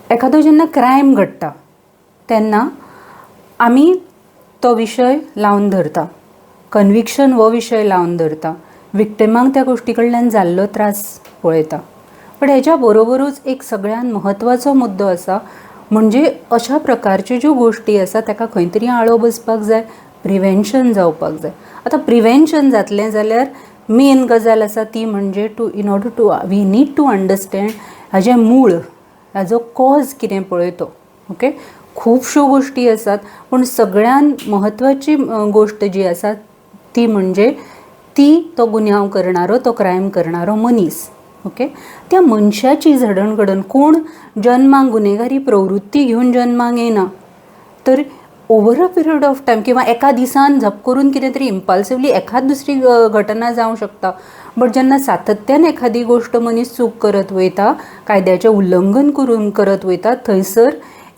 एखादो जेन्ना क्रायम घडटा तेन्ना आमी तो विशय लावन धरता, कन्विक्शन हो विशय लावन धरता, विक्टिमांक त्या गोश्टी कडल्यान जाल्लो त्रास पळयता. पण हेच्या बरोबरूच एक सगळ्यात म्हत्वाचो मुद्दो आसा, म्हणजे अशा प्रकारच्यो ज्यो गोश्टी आसा ताका खंय तरी आळो बसपाक जाय, प्रिवेंशन जावपाक जाय. आतां प्रिवेंशन जातलें जाल्यार मेन गजाल आसा ती म्हणजे in order to we need to understand हाजें मूळ, हाजो कॉज कितें पळय तो. ओके, खुबश्यो गोश्टी आसात पूण सगळ्यात म्हत्वाची गोश्ट जी आसा ती म्हणजे तो गुन्यांव करणारो, तो क्रायम करणारो मनीस. ओके, त्या मनशाची जडणघडण कोण जन्माक गुन्हेगारी प्रवृत्ती घेवन जन्माक येना, तर over a period of time किंवा एका दिसान झप करून कितें तरी इम्पल्सिवली एखाद दुसरी घटना जावंक शकता. बट जेन्ना सातत्यान एखादी गोश्ट मनीस चूक करत वयता, कायद्याचें उल्लंघन करत वयता, थंयसर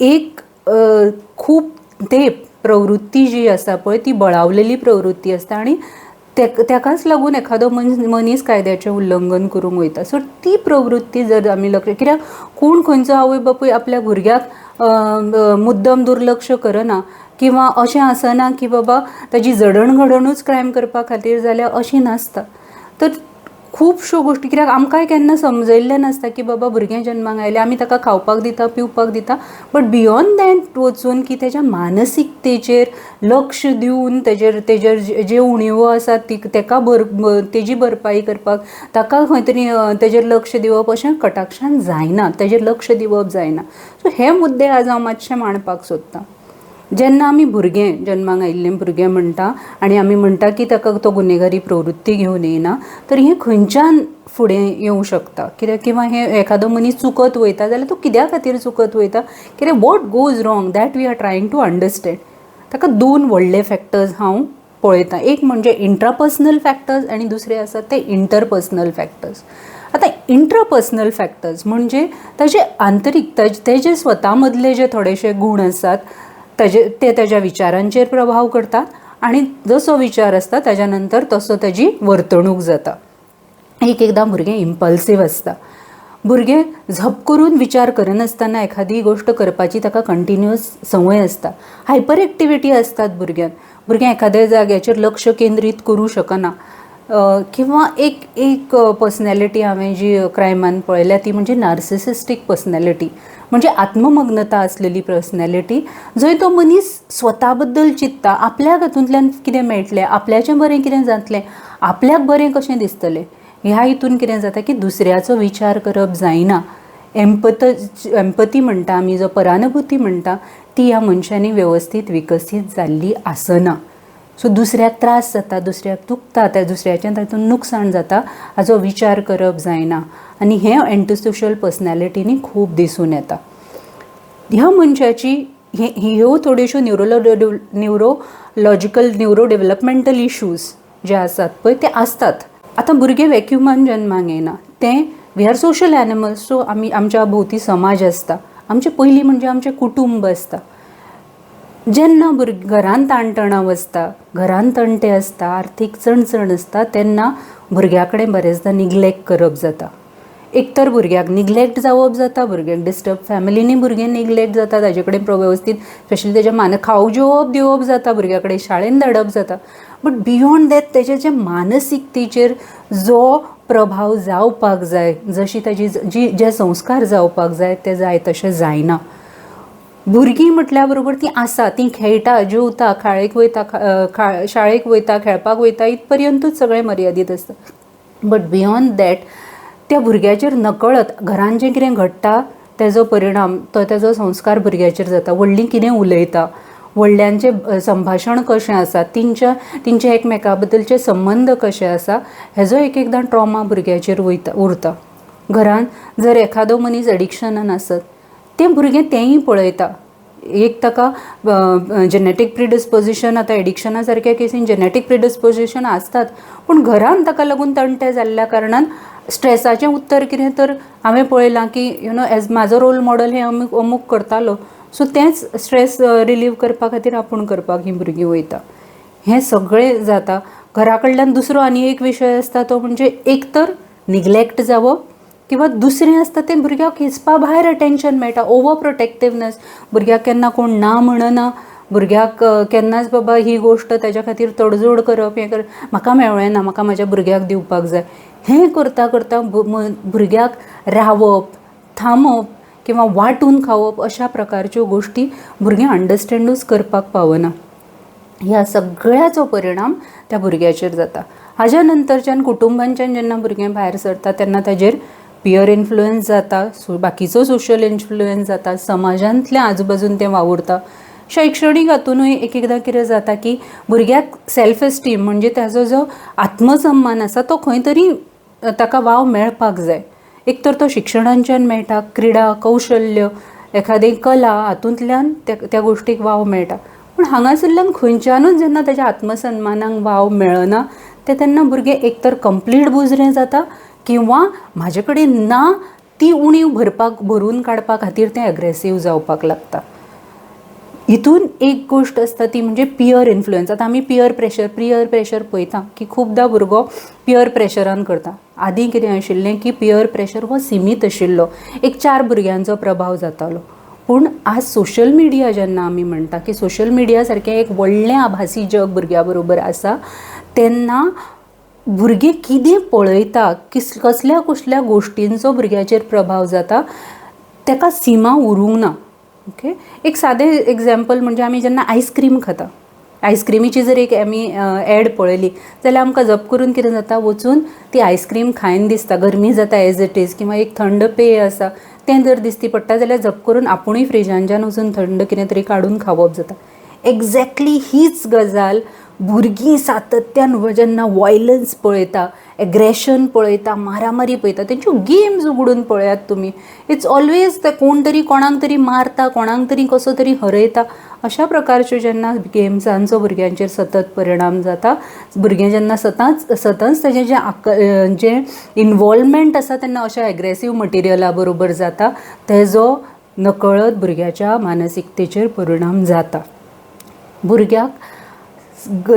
एक खूब ते प्रवृत्ती जी आसा पळय ती बळावलेली प्रवृत्ती आसता आनी तेकाच लागून एखादो मनीस कायद्याचें उल्लंघन करूंक वयता. सो ती प्रवृत्ती जर आमी कित्याक कोण खंयचो आवय बापूय आपल्या भुरग्याक मुद्दम दुर्लक्ष करना किंवा अशें आसना की बाबा ताजी जडणघडणूच क्रायम करपा खातीर जाल्या अशी नासता. तर खुबश्यो गोश्टी कित्याक आमकांय केन्ना समजयल्लें नासता की बाबा भुरगें जन्माक आयलें, आमी ताका खावपाक दिता, पिवपाक दिता, बट बियोंड दॅट वचून की तेज्या मानसिकतेचेर लक्ष दिवन तेजेर ज्यो उणिवो आसा तेका तेजी भरपाई करपाक ताका खंय तरी तेजेर लक्ष दिवप अशें कटाक्षान जायना, तेजेर लक्ष दिवप जायना. सो हे मुद्दे आज हांव मातशें मांडपाक सोदतां. जेन्ना आमी भुरगें जन्माक आयिल्लें भुरगें म्हणटा आनी आमी म्हणटा की ताका तो गुन्हेगारी प्रवृत्ती घेवन येना, तर हें खंयच्यान फुडें येवंक शकता. कित्याक किंवा हें एखादो मनीस चुकत वयता जाल्यार तो कित्या खातीर चुकत वयता, कित्याक what goes wrong that we are trying to understand. ताका दोन व्हडले फॅक्टर्स हांव पळयतां. एक म्हणजे इंट्रापर्सनल फॅक्टर्स आनी दुसरे आसात ते इंटरपर्सनल फॅक्टर्स. आतां इंट्रापर्सनल फॅक्टर्स म्हणजे ताजे आंतरीक तेजे स्वता मदले जे थोडेशे गूण आसात ते तेज्या विचारांचेर प्रभाव करतात आनी जसो विचार आसता ताज्या नंतर तसो ताजी वर्तणूक जाता. एकदां भुरगें इम्पल्सीव आसता, भुरगें झप करून विचार करनासतना एखादी गोश्ट करपाची ताका कंटिन्युअस संवय आसता. हायपर एक्टिविटी आसतात भुरगें एखाद्या जाग्याचेर लक्ष केंद्रीत करूं शकना. किंवा एक पर्सनॅलिटी हांवें जी क्रायमान पळयल्या ती म्हणजे नार्सिसिस्टीक पर्सनॅलिटी, म्हणजे आत्ममग्नता आसलेली पर्सनॅलिटी, जंय तो मनीस स्वता बद्दल चिंतता, आपल्याक हातूंतल्यान कितें मेळटलें, आपल्याचें बरें कितें जातलें, आपल्याक बरें कशें दिसतलें, ह्या हितून कितें जाता की दुसऱ्याचो विचार करप जायना. एम्पथी म्हणटा आमी, जो परानुभूती म्हणटा, ती ह्या मनशांनी वेवस्थीत विकसीत जाल्ली आसना. सो दुसऱ्याक त्रास जाता, दुसऱ्याक दुखता, त्या दुसऱ्याचें तातूंत नुकसाण जाता, हाचो विचार करप जायना. आनी हें एंटीसोशियल पर्सनॅलिटीनी खूब दिसून येता. ह्या मनशाची ह्यो थोड्योश्यो न्यूरो डेव्हलपमेंटल इश्यूज जे आसात पळय ते आसतात. आतां भुरगें वॅक्युमान जन्माक येना, तें we are social animals. So आमच्या भोवती समाज आसता, आमचे पयलीं म्हणजे आमचें कुटुंब आसता. जेन्ना घरांत ताणतणाव आसता, घरांत तणटे आसता, आर्थीक चणचण आसता, तेन्ना भुरग्या कडेन बरेचदा निग्लेक्ट करप जाता. एक तर भुरग्याक निग्लेक्ट जावप जाता, भुरग्याक डिस्टर्ब फॅमिलीनी भुरगें निग्लेक्ट जाता, ताजे कडेन वेवस्थीत स्पेशली तेज्या खाव जेवप दिवप जाता, भुरग्या कडेन शाळेन धाडप जाता. बट बियोंड दॅट तेजे जे मानसिकतेचेर जो प्रभाव जावपाक जाय, जशी ताजी जे संस्कार जावपाक जाय ते जाय तशें जायना. भुरगीं म्हटल्या बरोबर ती आसा, ती खेळटा, जेवता, शाळेक वयता, खेळपाक वयता, इतपर्यंतूच सगळें मर्यादीत आसता. बट बियोंड दॅट त्या भुरग्याचेर नकळत घरान जें कितें घडटा तेजो परिणाम, तेजो संस्कार भुरग्याचेर जाता. व्हडलीं कितें उलयता, व्हडल्यांचें संभाशण कशें आसा, तिंचे एकमेका बद्दलचे संबंद कशे आसा, हेजो एकदां ट्रॉमा भुरग्याचेर उरता. घरान जर एखादो मनीस एडिक्शनान आसत, तें भुरगें तेंय पळयता. एक ताका जेनेटीक प्रिडिस्पोजिशन, आतां एडिक्शना सारक्या केसीन जेनेटीक प्रिडिस्पोजिशन आसतात, पूण घरान ताका लागून तणटे जाल्ल्या कारणान स्ट्रेसाचें उत्तर कितें तर हांवें पळयलां की एज म्हाजो रोल मॉडल हें अमूक करतालो, सो तेंच स्ट्रेस रिलीव करपा खातीर आपूण करपाक हीं भुरगीं वयता. हें सगळें जाता. घरा कडल्यान दुसरो आनी एक विशय आसता तो म्हणजे एक तर निग्लेक्ट जावप, किंवा दुसरें आसता तें भुरग्याक हिसपा भायर अटेंशन मेळटा, ओवर प्रोटेक्टिवनेस. भुरग्याक केन्ना कोण ना म्हणना, भुरग्याक केन्नाच बाबा ही गोश्ट तेज्या खातीर तडजोड करप, हें करप, म्हाका मेळ्ळें ना, म्हाका म्हाज्या भुरग्याक दिवपाक जाय, हें करता करता भुरग्याक रावप, थांबप किंवा वाटून खावप अशा प्रकारच्यो गोश्टी भुरगीं अंडरस्टँडूच करपाक पावना. ह्या सगळ्याचो परिणाम त्या भुरग्याचेर जाता. हाज्या नंतरच्यान कुटुंबांच्यान जेन्ना भुरगें भायर सरता तेन्ना ताजेर पियर इन्फ्लुयन्स जाता, बाकीचो सोशल इन्फ्लुयन्स जाता, समाजांतल्या आजूबाजून तें वावुरता. शैक्षणीक हातूनय एक एकदां कितें जाता की भुरग्याक सेल्फ एस्टीम म्हणजे ताजो जो आत्मसन्मान आसा तो खंय तरी ताका वाव मेळपाक जाय. एक तर तो शिक्षणांच्यान मेळटा, क्रिडा, कौशल्य, एखादी कला हातूंतल्यान त्या गोश्टीक वाव मेळटा. पूण हांगासरल्यान खंयच्यानूच जेन्ना ताच्या आत्मसन्मानाक वाव मेळना तेन्ना भुरगें एक तर कंप्लीट बुजरें जाता किंवा म्हाजे कडेन ना ती उणीव भरून काडपा खातीर तें एग्रेसीव जावपाक लागता. हितून एक गोश्ट आसता ती म्हणजे पियर इन्फ्लुयन्स. आतां आमी पियर प्रेशर पळयता की खुबदां भुरगो पियर प्रेशरान करता. आदीं कितें आशिल्लें की पियर प्रेशर हो सीमीत आशिल्लो, एक 4 भुरग्यांचो प्रभाव जातालो. पूण आज सोशल मिडिया जेन्ना आमी म्हणटा की सोशल मिडिया सारकें एक व्हडलें आभासी जग भुरग्या बरोबर आसा, तेन्ना भुरगें कितें पळयता, कसल्या कसल्या गोश्टींचो भुरग्याचेर प्रभाव जाता ताका सिमा उरूंक ना. ओके, एक सादें एग्जाम्पल म्हणजे आमी जेन्ना आयस्क्रीम खाता, आयस्क्रीमीची जर एक आमी एड पळयली जाल्यार आमकां जप करून कितें जाता, वचून ती आयस्क्रीम खायन दिसता, गरमी जाता एज इट इज, किंवा एक थंड पेय आसा तें जर दिसती पडटा जाल्यार जप करून आपुणूय फ्रिजांच्यान वचून थंड कितें तरी काडून खावप जाता. एक्झॅक्टली हीच गजाल भुरगीं सातत्यान जेन्ना वायलन्स पळयता, एग्रेशन पळयता, मारामारी पळयता, तेंच्यो गेम्स उगडून पळयात तुमी. इट्स ऑलवेज ते कोण तरी कोणाक तरी मारता, कोणाक तरी कसो तरी हरयता. अशा प्रकारच्यो जेन्ना गेम्सांचो भुरग्यांचेर सतत परिणाम जाता, भुरगें जेन्ना सतत तेजें जें इन्वॉल्वमेंट आसा तेन्ना अशा एग्रेसीव मटिरियला बरोबर जाता, तेजो नकळत भुरग्याच्या मानसिकतेचेर परिणाम जाता. भुरग्याक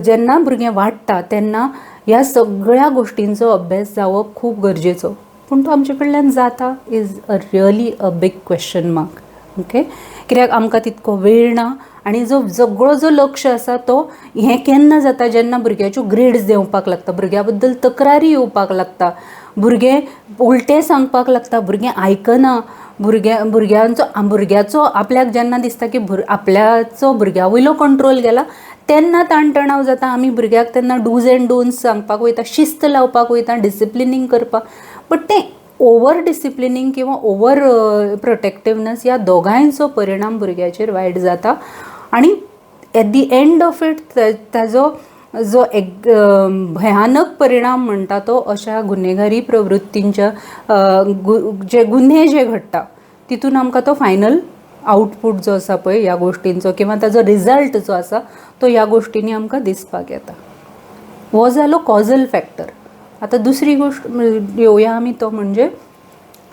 जेन्ना भुरगें वाडटा तेन्ना ह्या सगळ्या गोश्टींचो अभ्यास जावप खूब गरजेचो. पूण तो आमचे कडल्यान जाता is a really a big question mark. Okay, कित्याक आमकां तितको वेळ ना आनी सगळो जो लक्ष आसा तो हें केन्ना जाता जेन्ना भुरग्याच्यो ग्रेड्स देंवपाक लागता, भुरग्या बद्दल तक्रारी येवपाक लागता, भुरगें उलटें सांगपाक लागता, भुरगें आयकना, भुरग्याचो आपल्याक जेन्ना दिसता की आपल्याचो भुरग्या वयलो कंट्रोल गेला तेन्ना ताणतणाव जाता. आमी भुरग्याक तेन्ना डूज एंड डोंट्स सांगपाक वयता, शिस्त लावपाक वयता, डिसिप्लिनींग करपाक. बट तें ओवर डिसिप्लिनींग किंवा ओवर प्रोटेक्टिवनेस ह्या दोगांयचो परिणाम भुरग्याचेर वायट जाता. आनी at the end of it ताजो जो एक भयानक परिणाम म्हणटा तो अशा गुन्हेगारी प्रवृत्तींच्या जे गुन्हे जे घडटा तितून आमकां तो फायनल आउटपूट जो आसा पळय ह्या गोश्टींचो किंवा ताजो रिजल्ट जो आसा तो ह्या गोश्टींनी आमकां दिसपाक येता. हो जालो कॉजल फॅक्टर. आतां दुसरी गोश्ट येवया आमी तो म्हणजे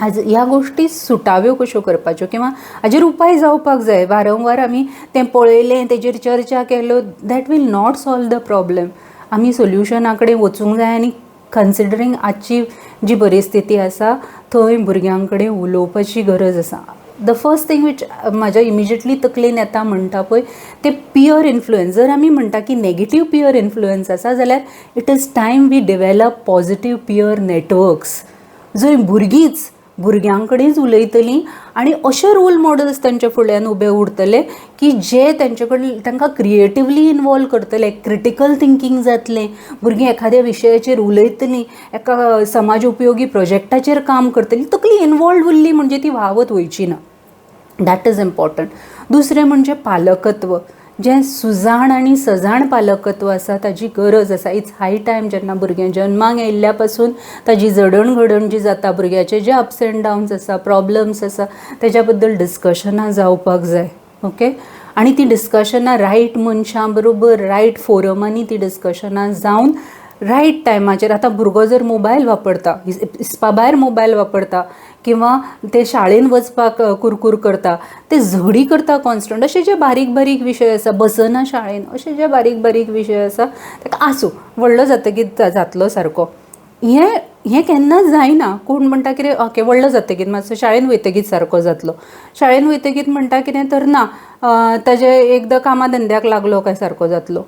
ह्या गोश्टी सुटाव्यो कश्यो करपाच्यो किंवा हाजेर उपाय जावपाक जाय. वारंवार आमी तें पळयलें, तेजेर चर्चा केल्यो, that will not solve the problem. आमी सोल्युशना कडेन वचूंक जाय आनी कन्सिडरींग आजची जी परिस्थिती आसा थंय भुरग्यां कडेन उलोवपाची गरज आसा. द फर्स्ट थिंग वीच म्हाज्या इमिजिएटली तकलेन येता म्हणटा पळय ते पियर इन्फ्लुयन्स. जर आमी म्हणटा की नेगेटीव पियर इन्फ्लुयन्स आसा जाल्यार it is time we develop positive peer networks, जंय भुरगींच भुरग्यां कडेनच उलयतलीं आनी अशे रोल मॉडल्स तांच्या फुड्यान उबे उरतले की जे तांचे कडेन तांकां क्रिएटिवली इनवॉल्व करतले, क्रिटिकल थिंकींग जातलें, भुरगीं एखाद्या विशयाचेर उलयतलीं, एका समाज उपयोगी प्रोजेक्टाचेर काम करतलीं, तकली इनवॉल्व उरली म्हणजे ती व्हांवत वयची ना. That is important. दुसरें म्हणजे पालकत्व, जें सुजाण आनी सजाण पालकत्व आसा ताची गरज आसा. इट्स हाय टायम जेन्ना भुरगें जल्माक येयल्ल्या पासून ताजी जडणघडण जी जाता, भुरग्याचे जे अप्स एंड डावन्स आसा, प्रॉब्लम्स आसा, तेज्या बद्दल डिस्कशनां जावपाक जाय. ओके, आनी ती डिस्कशनां रायट मनशां बरोबर रायट फोरमांनी ती डिस्कशनां जावन रायट टायमाचेर. आतां भुरगो जर मोबायल वापरता, हिसपा भायर मोबायल वापरता किंवा ते शाळेन वचपाक कुरकुर करता, ते झगडी करता कॉन्स्टंट, अशे जे बारीक बारीक विशय आसा, बसना शाळेन, अशे जे बारीक बारीक विशय आसा ताका आसूं व्हडलो जातकीर जातलो सारको. हें केन्नाच जायना. कोण म्हणटा कितें ओके व्हडलो जातकीर मातसो शाळेन वयतकीच सारको जातलो. शाळेन वयतकीत म्हणटा कितें तर ना ताजे एकदां कामा धंद्याक लागलो काय सारको जातलो.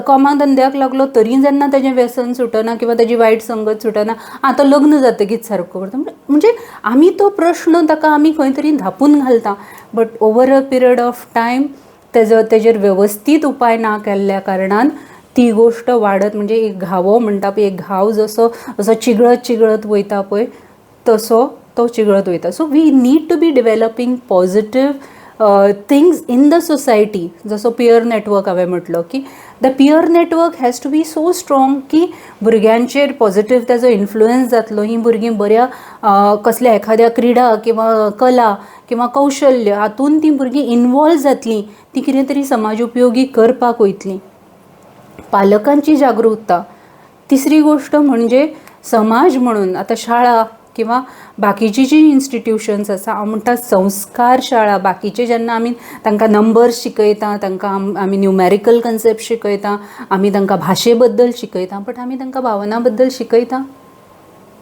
कामा धंद्याक लागलो तरी जेन्ना ताजें व्यसन सुटना किंवा ताजी वायट संगत सुटना आतां लग्न जातकीच सारको करता. म्हणजे आमी तो प्रश्न ताका आमी खंय तरी धापून घालता. But over a period of time तेजेर वेवस्थीत उपाय ना केल्ल्या कारणान ती गोश्ट वाडत म्हणजे एक घावो म्हणटा पळय, एक घाव जसो चिगळत चिगळत वयता पळय तसो तो चिगळत वयता. So we need to be developing positive things in the society. जसो पियर नेटवर्क हांवें म्हटलो की the peer network has to be so strong की भुरग्यांचेर पॉझिटिव्ह ताजो इन्फ्लुयन्स जातलो. ही भुरगीं बऱ्या कसल्या एखाद्या क्रिडा किंवा कला किंवा कौशल्य हातून ती भुरगीं इनवॉल्व जातलीं, ती कितें तरी समाज उपयोगी करपाक वयतलीं. पालकांची जागृतता. तिसरी गोष्ट म्हणजे समाज म्हणून आता शाळा किंवा बाकीची जी इन्स्टिट्यूशन्स आसा, हांव म्हणटा संस्कार शाळा. बाकीचे जेन्ना आमी तांकां नंबर्स शिकयता, तांकां आमी न्युमॅरिकल कन्सेप्ट शिकयता, आमी तांकां भाशे बद्दल शिकयता, बट आमी तांकां भावना बद्दल शिकयता.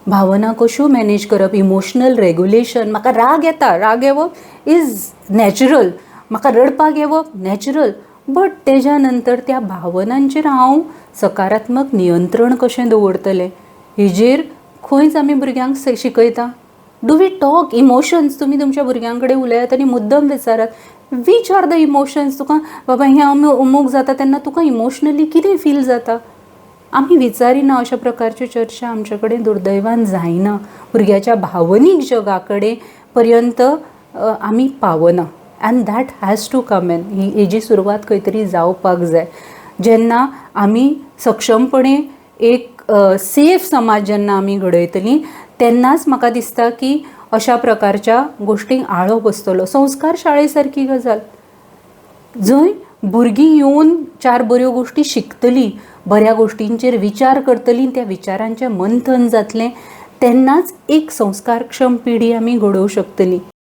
भावना कश्यो मॅनेज करप, इमोशनल रेग्युलेशन. म्हाका राग येता, राग येवप इज नॅचरल. म्हाका रडपाक येवप नॅचरल. बट तेज्या नंतर त्या भावनांचेर हांव सकारात्मक नियंत्रण कशें दवरतलें हेजेर खंयच आमी भुरग्यांक शिकयता. Do we talk emotions? तुमी तुमच्या भुरग्यां कडेन उलयात आनी मुद्दम विचारात वीच आर द इमोशन्स. तुका बाबा हें अमूक जाता तेन्ना तुका इमोशनली कितें फील जाता? आमी विचारिना. अशा प्रकारच्यो चर्चा आमचे कडेन दुर्दैवान जायना. भुरग्याच्या भावनीक जगा कडेन पर्यंत आमी पावना. And that has to come in. हेजी सुरवात खंय तरी जावपाक जाय. जेन्ना आमी सक्षमपणे एक सेफ समाज जेन्ना आमी घडयतलीं तेन्नाच म्हाका दिसता की अशा प्रकारच्या गोश्टींक आळो बसतलो. संस्कार शाळे सारकी गजाल, जंय भुरगीं येवन 4 बऱ्यो गोश्टी शिकतलीं, बऱ्या गोश्टींचेर विचार करतलीं, त्या विचारांचें मंथन जातलें, तेन्नाच एक संस्कारक्षम पिढी आमी घडोवंक शकतलीं.